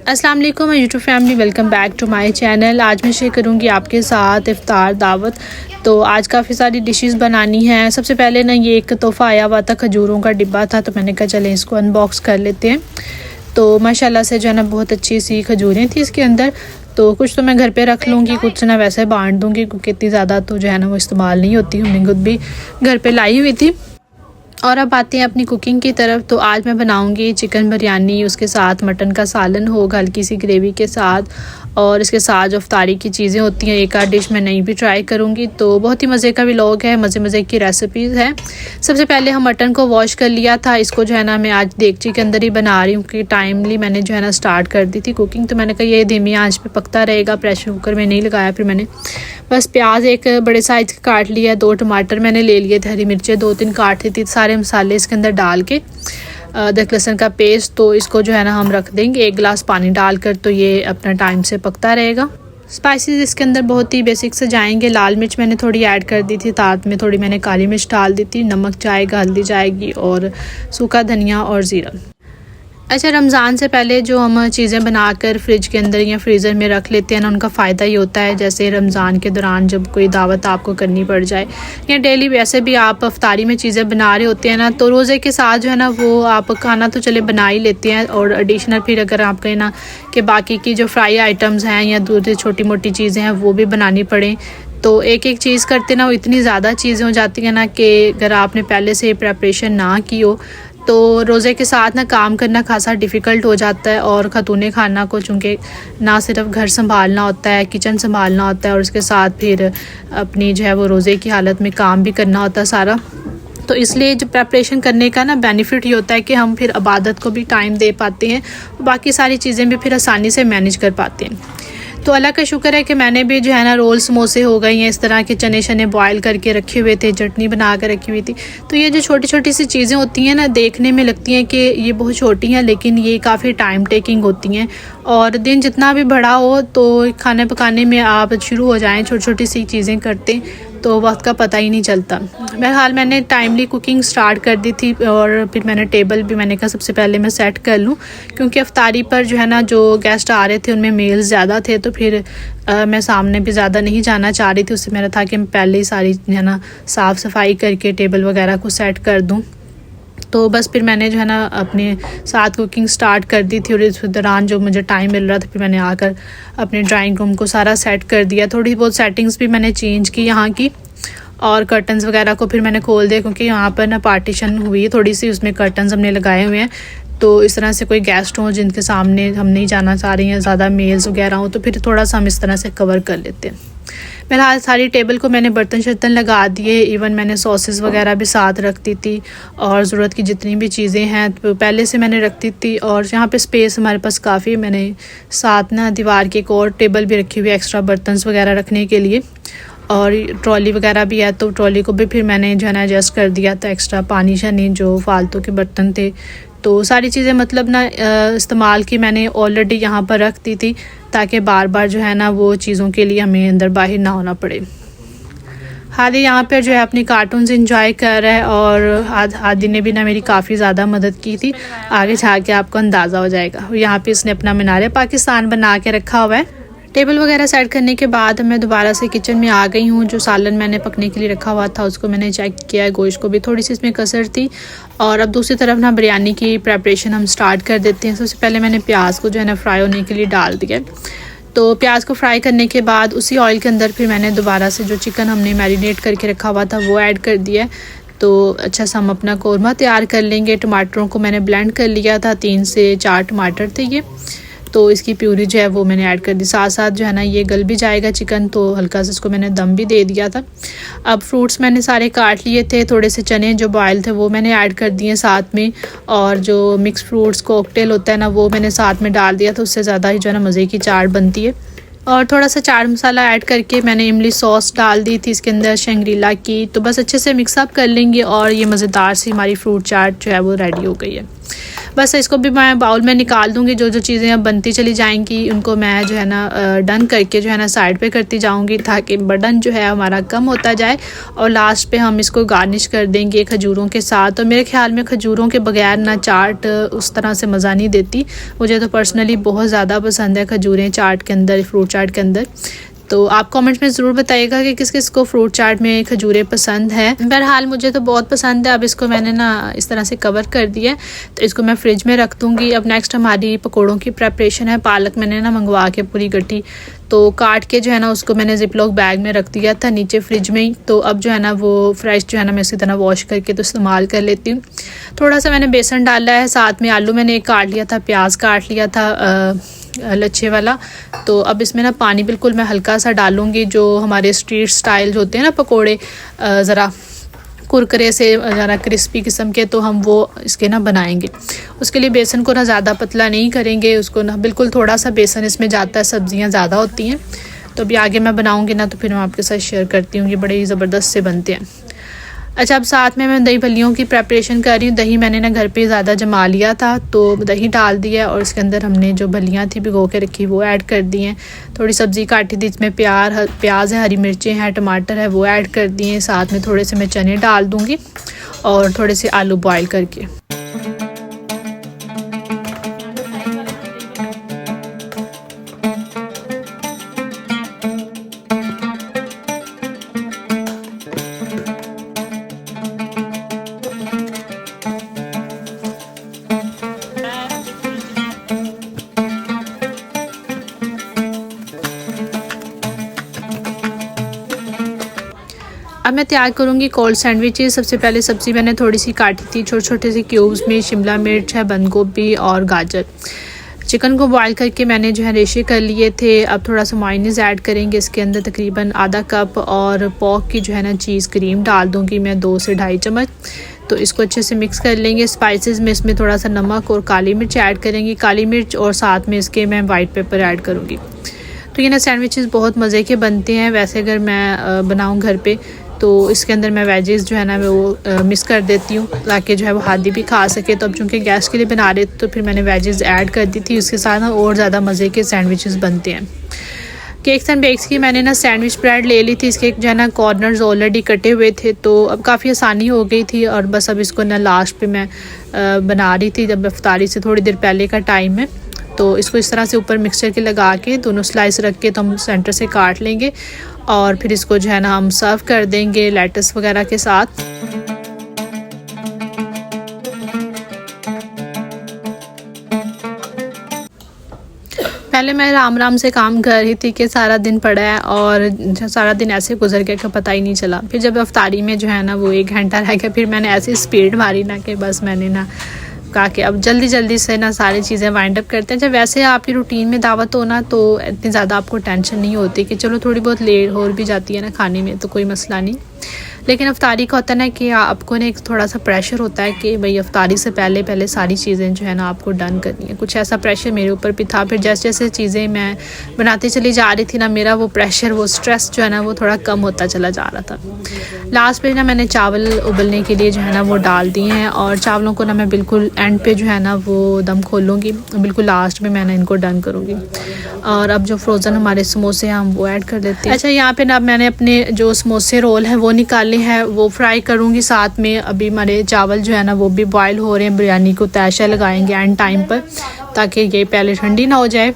अस्सलाम वालेकुम my YouTube family, welcome back to my channel. आज मैं शेयर करूंगी आपके साथ इफ्तार दावत। तो आज काफ़ी सारी डिशेस बनानी हैं। सबसे पहले ना ये एक तोहफ़ा आया हुआ था, खजूरों का डिब्बा था, तो मैंने कहा चलें इसको अनबॉक्स कर लेते हैं। तो माशाल्लाह से जो है ना बहुत अच्छी सी खजूरें थी इसके अंदर। तो कुछ तो मैं घर पे रख लूँगी, कुछ ना वैसे बांट दूँगी क्योंकि इतनी ज़्यादा तो जो है ना वो इस्तेमाल नहीं होती। हमने खुद भी घर पे लाई हुई थी। और अब आते हैं अपनी कुकिंग की तरफ। तो आज मैं बनाऊंगी चिकन बिरयानी, उसके साथ मटन का सालन होगा हल्की सी ग्रेवी के साथ, और इसके साथ जो इफ्तारी की चीज़ें होती हैं एक आध डिश मैं नई भी ट्राई करूंगी। तो बहुत ही मज़े का व्लॉग है, मज़े मज़े की रेसिपीज़ है। सबसे पहले हम मटन को वॉश कर लिया था। इसको जो है ना मैं आज देगची के अंदर ही बना रही हूँ क्योंकि टाइमली मैंने जो है ना स्टार्ट कर दी थी कुकिंग। तो मैंने कहा ये धीमी आंच पे पकता रहेगा, प्रेशर कुकर में नहीं लगाया। फिर मैंने बस प्याज एक बड़े साइज़ का काट लिया, 2 टमाटर मैंने ले लिए थे, हरी मिर्चें 2-3 काट ली थी, सारे मसाले इसके अंदर डाल के अदरक लहसुन का पेस्ट। तो इसको जो है ना हम रख देंगे 1 गिलास पानी डालकर, तो ये अपना टाइम से पकता रहेगा। स्पाइसेस इसके अंदर बहुत ही बेसिक से जाएंगे। लाल मिर्च मैंने थोड़ी ऐड कर दी थी, साथ में थोड़ी मैंने काली मिर्च डाल दी थी, नमक जाएगा, हल्दी जाएगी और सूखा धनिया और ज़ीरा। अच्छा, रमज़ान से पहले जो हम चीज़ें बनाकर फ्रिज के अंदर या फ्रीज़र में रख लेते हैं ना, उनका फ़ायदा ये होता है जैसे रमज़ान के दौरान जब कोई दावत आपको करनी पड़ जाए या डेली वैसे भी आप इफ्तारी में चीज़ें बना रहे होते हैं ना, तो रोज़े के साथ जो है ना वो आप खाना तो चले बना ही लेते हैं, और एडिशनल फिर अगर आप कहें ना कि बाकी की जो फ्राई आइटम्स हैं या दूसरी छोटी मोटी चीज़ें हैं वो भी बनानी पड़ें, तो एक एक चीज़ करते ना वो इतनी ज़्यादा चीज़ें हो जाती हैं ना कि अगर आपने पहले से प्रेपरेशन ना की हो तो रोज़े के साथ ना काम करना खासा डिफ़िकल्ट हो जाता है। और ख़तूने खाना को चूँकि ना सिर्फ घर संभालना होता है, किचन संभालना होता है, और उसके साथ फिर अपनी जो है वो रोज़े की हालत में काम भी करना होता है सारा। तो इसलिए जो प्रेपरेशन करने का ना बेनिफिट ये होता है कि हम फिर इबादत को भी टाइम दे पाते हैं, बाकी सारी चीज़ें भी फिर आसानी से मैनेज कर पाते हैं। तो अल्लाह का शुक्र है कि मैंने भी जो है ना रोल समोसे हो गए हैं, इस तरह के चने शने बॉयल करके रखे हुए थे, चटनी बना कर रखी हुई थी। तो ये जो छोटी छोटी सी चीज़ें होती हैं ना, देखने में लगती हैं कि ये बहुत छोटी हैं, लेकिन ये काफ़ी टाइम टेकिंग होती हैं। और दिन जितना भी बड़ा हो तो खाने पकाने में आप शुरू हो जाएँ छोटी छोटी सी चीज़ें करते तो वक्त का पता ही नहीं चलता। बहरहाल मैंने टाइमली कुकिंग स्टार्ट कर दी थी, और फिर मैंने टेबल भी मैंने कहा सबसे पहले मैं सेट कर लूँ क्योंकि इफ्तारी पर जो है ना जो गेस्ट आ रहे थे उनमें मेल्स ज़्यादा थे, तो फिर मैं सामने भी ज़्यादा नहीं जाना चाह रही थी। उससे मेरा था कि मैं पहले ही सारी जो है ना साफ़ सफाई करके टेबल वगैरह को सेट कर दूँ। तो बस फिर मैंने जो है ना अपने साथ कुकिंग स्टार्ट कर दी थी, और इस दौरान जो मुझे टाइम मिल रहा था फिर मैंने आकर अपने ड्राइंग रूम को सारा सेट कर दिया। थोड़ी बहुत सेटिंग्स भी मैंने चेंज की यहाँ की, और कर्टन्स वगैरह को फिर मैंने खोल दिया क्योंकि यहाँ पर ना पार्टीशन हुई है थोड़ी सी, उसमें कर्टन्स हमने लगाए हुए हैं। तो इस तरह से कोई गेस्ट हो जिनके सामने हम नहीं जाना चाह रही हैं, ज़्यादा मेल्स वगैरह हो, तो फिर थोड़ा सा हम इस तरह से कवर कर लेते हैं। बहरहाल सारी टेबल को मैंने बर्तन शर्तन लगा दिए, इवन मैंने सॉसेस वगैरह भी साथ रखती थी, और ज़रूरत की जितनी भी चीज़ें हैं तो पहले से मैंने रखती थी। और यहाँ पे स्पेस हमारे पास काफ़ी, मैंने साथ ना दीवार की एक और टेबल भी रखी हुई है एक्स्ट्रा बर्तन वगैरह रखने के लिए, और ट्रॉली वगैरह भी है, तो ट्रॉली को भी फिर मैंने जो है ना एडजस्ट कर दिया था, एक्स्ट्रा पानी शानी जो फालतू के बर्तन थे तो सारी चीज़ें मतलब ना इस्तेमाल की मैंने ऑलरेडी यहाँ पर रख दी थी ताकि बार बार जो है ना वो चीज़ों के लिए हमें अंदर बाहर ना होना पड़े। हादी यहाँ पर जो है अपनी कार्टून्स इंजॉय कर रहा है, और हादी ने भी ना मेरी काफ़ी ज़्यादा मदद की थी, आगे जाके आपको अंदाज़ा हो जाएगा। यहाँ पे इसने अपना मीनार पाकिस्तान बना के रखा हुआ है। टेबल वगैरह सेट करने के बाद मैं दोबारा से किचन में आ गई हूँ। जो सालन मैंने पकने के लिए रखा हुआ था उसको मैंने चेक किया है, गोश्त को भी थोड़ी सी इसमें कसर थी। और अब दूसरी तरफ ना बिरयानी की प्रेपरेशन हम स्टार्ट कर देते हैं। सबसे पहले मैंने प्याज को जो है ना फ्राई होने के लिए डाल दिया। तो प्याज को फ्राई करने के बाद उसी ऑयल के अंदर फिर मैंने दोबारा से जो चिकन हमने मैरिनेट करके रखा हुआ था वो ऐड कर दिया। तो अच्छा सा हम अपना कौरमा तैयार कर लेंगे। टमाटरों को मैंने ब्लेंड कर लिया था, 3 से 4 टमाटर थे ये, तो इसकी प्यूरी जो है वो मैंने ऐड कर दी। साथ साथ जो है ना ये गल भी जाएगा चिकन, तो हल्का सा इसको मैंने दम भी दे दिया था। अब फ्रूट्स मैंने सारे काट लिए थे, थोड़े से चने जो बॉयल थे वो मैंने ऐड कर दिए साथ में, और जो मिक्स फ्रूट्स कॉकटेल होता है ना वो मैंने साथ में डाल दिया था। उससे ज़्यादा ही जो है ना मज़े की चाट बनती है। और थोड़ा सा चाट मसाला ऐड करके मैंने इमली सॉस डाल दी थी इसके अंदर शंग्रीला की। तो बस अच्छे से मिक्सअप कर लेंगे और ये मज़ेदार सी हमारी फ्रूट चाट जो है वो रेडी हो गई है। बस इसको भी मैं बाउल में निकाल दूँगी। जो जो चीज़ें अब बनती चली जाएंगी उनको मैं जो है ना डन करके जो है ना साइड पे करती जाऊँगी, ताकि बर्डन जो है हमारा कम होता जाए। और लास्ट पे हम इसको गार्निश कर देंगे खजूरों के साथ। तो मेरे ख्याल में खजूरों के बगैर ना चाट उस तरह से मज़ा नहीं देती। मुझे तो पर्सनली बहुत ज़्यादा पसंद है खजूरें चाट के अंदर, फ्रूट चाट के अंदर। तो आप कमेंट्स में ज़रूर बताइएगा कि किस किस को फ्रूट चाट में खजूरें पसंद है। बहरहाल मुझे तो बहुत पसंद है। अब इसको मैंने ना इस तरह से कवर कर दिया है, तो इसको मैं फ्रिज में रख दूँगी। अब नेक्स्ट हमारी पकोड़ों की प्रेपरेशन है। पालक मैंने ना मंगवा के पूरी गट्ठी तो काट के जो है ना उसको मैंने जिपलॉक बैग में रख दिया था नीचे फ्रिज में ही। तो अब जो है ना वो फ्रेश जो है ना मैं इसी तरह वॉश करके तो इस्तेमाल कर लेती हूँ। थोड़ा सा मैंने बेसन डाला है, साथ में आलू मैंने एक काट लिया था, प्याज काट लिया था लच्छे वाला। तो अब इसमें ना पानी बिल्कुल मैं हल्का सा डालूँगी। जो हमारे स्ट्रीट स्टाइल होते हैं ना पकोड़े, ज़रा कुरकुरे से ज़रा क्रिस्पी किस्म के, तो हम वो इसके ना बनाएंगे। उसके लिए बेसन को ना ज़्यादा पतला नहीं करेंगे, उसको ना बिल्कुल थोड़ा सा बेसन इसमें जाता है, सब्जियां ज़्यादा होती हैं। तो अभी आगे मैं बनाऊंगी ना तो फिर मैं आपके साथ शेयर करती हूँ। ये बड़े ही ज़बरदस्त से बनते हैं। अच्छा, अब साथ में मैं दही भल्लियों की प्रेपरेशन कर रही हूँ। दही मैंने ना घर पे ज़्यादा जमा लिया था, तो दही डाल दिया और इसके अंदर हमने जो भल्लियाँ थी भिगो के रखी वो ऐड कर दी हैं। थोड़ी सब्ज़ी काटी थी, इसमें प्याज है, हरी मिर्चें हैं, टमाटर है, वो ऐड कर दिए। साथ में थोड़े से मैं चने डाल दूँगी और थोड़े से आलू बॉयल करके। अब मैं तैयार करूँगी कोल्ड सैंडविचेस। सबसे पहले सब्ज़ी मैंने थोड़ी सी काटी थी छोटे छोटे से क्यूब्स में, शिमला मिर्च है, बंद गोभी और गाजर। चिकन को बॉईल करके मैंने जो है रेशे कर लिए थे। अब थोड़ा सा मायोनीज़ ऐड करेंगे इसके अंदर, तकरीबन आधा कप। और पोर्क की जो है ना चीज़ क्रीम डाल दूँगी मैं 2 से ढाई चम्मच। तो इसको अच्छे से मिक्स कर लेंगे। स्पाइसेस में इसमें थोड़ा सा नमक और काली मिर्च ऐड करेंगी, काली मिर्च, और साथ में इसके मैं वाइट पेपर ऐड करूँगी। तो ये ना सैंडविचेस बहुत मज़े के बनते हैं। वैसे अगर मैं बनाऊँ घर पे तो इसके अंदर मैं वेजेस जो है ना वो मिक्स कर देती हूँ, ताकि जो है वो हादी भी खा सके। तो अब चूँकि गैस के लिए बना रहे तो फिर मैंने वेजेस ऐड कर दी थी। उसके साथ ना और ज़्यादा मज़े के सैंडविचेस बनते हैं। केक्स एंड बेक्स की मैंने ना सैंडविच ब्रेड ले ली थी। इसके जो है ना कॉर्नर्स ऑलरेडी कटे हुए थे, तो अब काफ़ी आसानी हो गई थी। और बस अब इसको ना लास्ट पे मैं बना रही थी, जब इफ्तारी से थोड़ी देर पहले का टाइम है। तो इसको इस तरह से ऊपर मिक्सचर के लगा के दोनों स्लाइस रख के तो हम सेंटर से काट लेंगे और फिर इसको जो है ना हम सर्व कर देंगे लेटस वगैरह के साथ। पहले मैं राम से काम कर रही थी कि सारा दिन पड़ा है और सारा दिन ऐसे गुजर गया कि पता ही नहीं चला। फिर जब इफ्तारी में जो है ना वो 1 घंटा रह गया, फिर मैंने ऐसी स्पीड मारी ना कि बस मैंने ना कहा कि अब जल्दी जल्दी से ना सारी चीज़ें वाइंड अप करते हैं। जब वैसे आपकी रूटीन में दावत हो ना तो इतनी ज़्यादा आपको टेंशन नहीं होती कि चलो थोड़ी बहुत लेट हो भी जाती है ना खाने में, तो कोई मसला नहीं। लेकिन इफ्तारी का होता है ना कि आपको ना एक थोड़ा सा प्रेशर होता है कि भाई इफ्तारी से पहले सारी चीज़ें जो है ना आपको डन करनी है। कुछ ऐसा प्रेशर मेरे ऊपर भी था। फिर जैसे जैसे चीज़ें मैं बनाती चली जा रही थी ना, मेरा वो प्रेशर, वो स्ट्रेस जो है ना वो थोड़ा कम होता चला जा रहा था। लास्ट पे ना मैंने चावल उबलने के लिए जो है ना वो डाल दिए हैं और चावलों को ना मैं बिल्कुल एंड पे जो है ना वो दम खोलूँगी, बिल्कुल लास्ट में मैंने इनको डन करूँगी। और अब जो फ्रोज़न हमारे समोसे हैं हम वो ऐड कर देते हैं। अच्छा, यहाँ पे ना मैंने अपने जो समोसे रोल हैं वो निकाले हैं, वो फ्राई करूँगी। साथ में अभी हमारे चावल जो है ना वो भी बॉयल हो रहे हैं। बिरयानी को तैशा लगाएंगे एंड टाइम पर, ताकि ये पहले ठंडी ना हो जाए।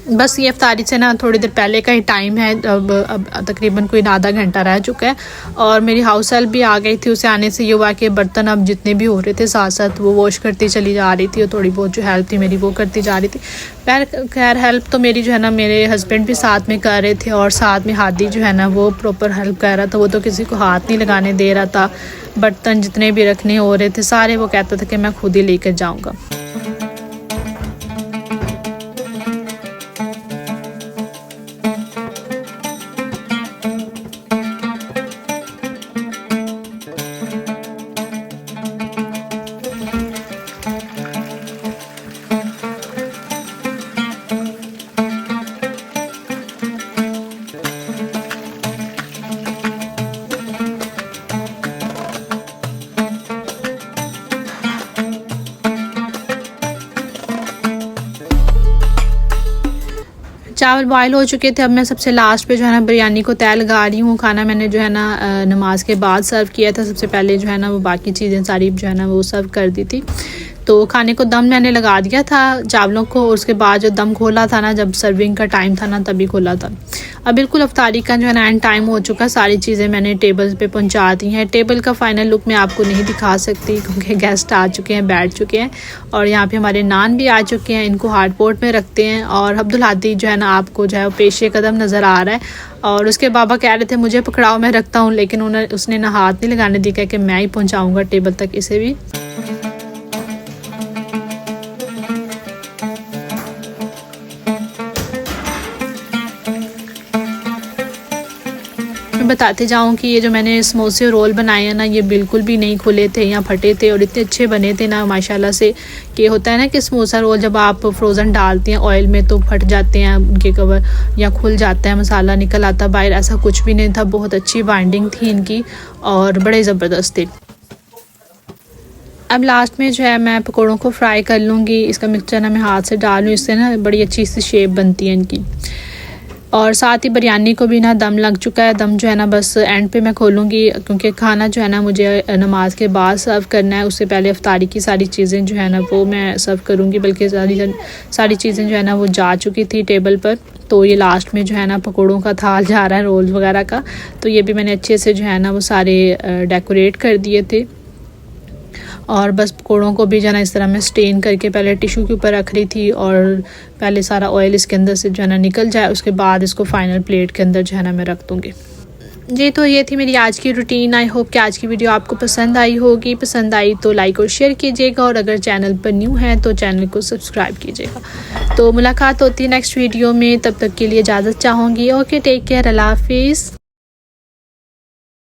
बस ये इफ्तारी से ना थोड़ी देर पहले का ही टाइम है। अब तकरीबन कोई आधा घंटा रह चुका है और मेरी हाउस हेल्प भी आ गई थी। उसे आने से ये हुआ कि बर्तन अब जितने भी हो रहे थे साथ साथ वो वॉश करती चली जा रही थी और थोड़ी बहुत जो हेल्प थी मेरी वो करती जा रही थी। खैर हेल्प तो मेरी जो है ना मेरे हस्बैंड भी साथ में कर रहे थे और साथ में हादी जो है ना वो प्रॉपर हेल्प कर रहा था। वो तो किसी को हाथ नहीं लगाने दे रहा था। बर्तन जितने भी रखने हो रहे थे सारे वो कहता था कि मैं खुद ही लेकर जाऊँगा। चावल बॉयल हो चुके थे। अब मैं सबसे लास्ट पे जो है ना बिरयानी को तय लगा रही हूँ। खाना मैंने जो है ना नमाज के बाद सर्व किया था। सबसे पहले जो है ना वो बाकी चीज़ें सारी जो है ना वो सर्व कर दी थी। तो खाने को दम मैंने लगा दिया था चावलों को, उसके बाद जो दम खोला था ना, जब सर्विंग का टाइम था ना तभी खोला था। अब बिल्कुल अफ्तारी का जो है ना एंड टाइम हो चुका। सारी चीज़ें मैंने टेबल पे पहुंचा दी हैं। टेबल का फाइनल लुक मैं आपको नहीं दिखा सकती क्योंकि गेस्ट आ चुके हैं, बैठ चुके हैं और यहाँ पे हमारे नान भी आ चुके हैं। इनको हार्ड पोर्ट में रखते हैं और अब्दुल हादी जो है ना आपको जो है पेशे कदम नज़र आ रहा है। और उसके बाबा कह रहे थे मुझे पकड़ाओ मैं रखता हूँ, लेकिन उसने ना हाथ नहीं लगाने दी, कि मैं ही पहुँचाऊँगा टेबल तक इसे भी। मैं बताते जाऊँ कि ये जो मैंने समोसे रोल बनाए हैं ना, ये बिल्कुल भी नहीं खुले थे या फटे थे और इतने अच्छे बने थे ना माशाल्लाह से। कि होता है ना कि समोसा रोल जब आप फ्रोज़न डालते हैं ऑयल में तो फट जाते हैं उनके कवर या खुल जाता है, मसाला निकल आता बाहर। ऐसा कुछ भी नहीं था, बहुत अच्छी बाइंडिंग थी इनकी और बड़े ज़बरदस्त थे। अब लास्ट में जो है मैं पकौड़ों को फ्राई कर लूँगी। इसका मिक्सचर ना मैं हाथ से डाल लूँ, इससे ना बड़ी अच्छी सी शेप बनती है इनकी। और साथ ही बिरयानी को भी ना दम लग चुका है। दम जो है ना बस एंड पे मैं खोलूँगी क्योंकि खाना जो है ना मुझे नमाज के बाद सर्व करना है। उससे पहले अफ्तारी की सारी चीज़ें जो है ना वो मैं सर्व करूँगी, बल्कि सारी चीज़ें जो है ना वो जा चुकी थी टेबल पर। तो ये लास्ट में जो है ना पकौड़ों का थाल जा रहा है, रोल वगैरह का। तो ये भी मैंने अच्छे से जो है ना वो सारे डेकोरेट कर दिए थे। और बस पकौड़ों को भी जो है ना इस तरह मैं स्टेन करके पहले टिशू के ऊपर रख रही थी और पहले सारा ऑयल इसके अंदर से जो है ना निकल जाए, उसके बाद इसको फाइनल प्लेट के अंदर जो है ना मैं रख दूँगी। जी तो ये थी मेरी आज की रूटीन। आई होप कि आज की वीडियो आपको पसंद आई होगी। पसंद आई तो लाइक और शेयर कीजिएगा और अगर चैनल पर न्यू है तो चैनल को सब्सक्राइब कीजिएगा। तो मुलाकात होती है नेक्स्ट वीडियो में, तब तक के लिए इजाज़त चाहूँगी। ओके, टेक केयर, अल्लाह हाफिज़।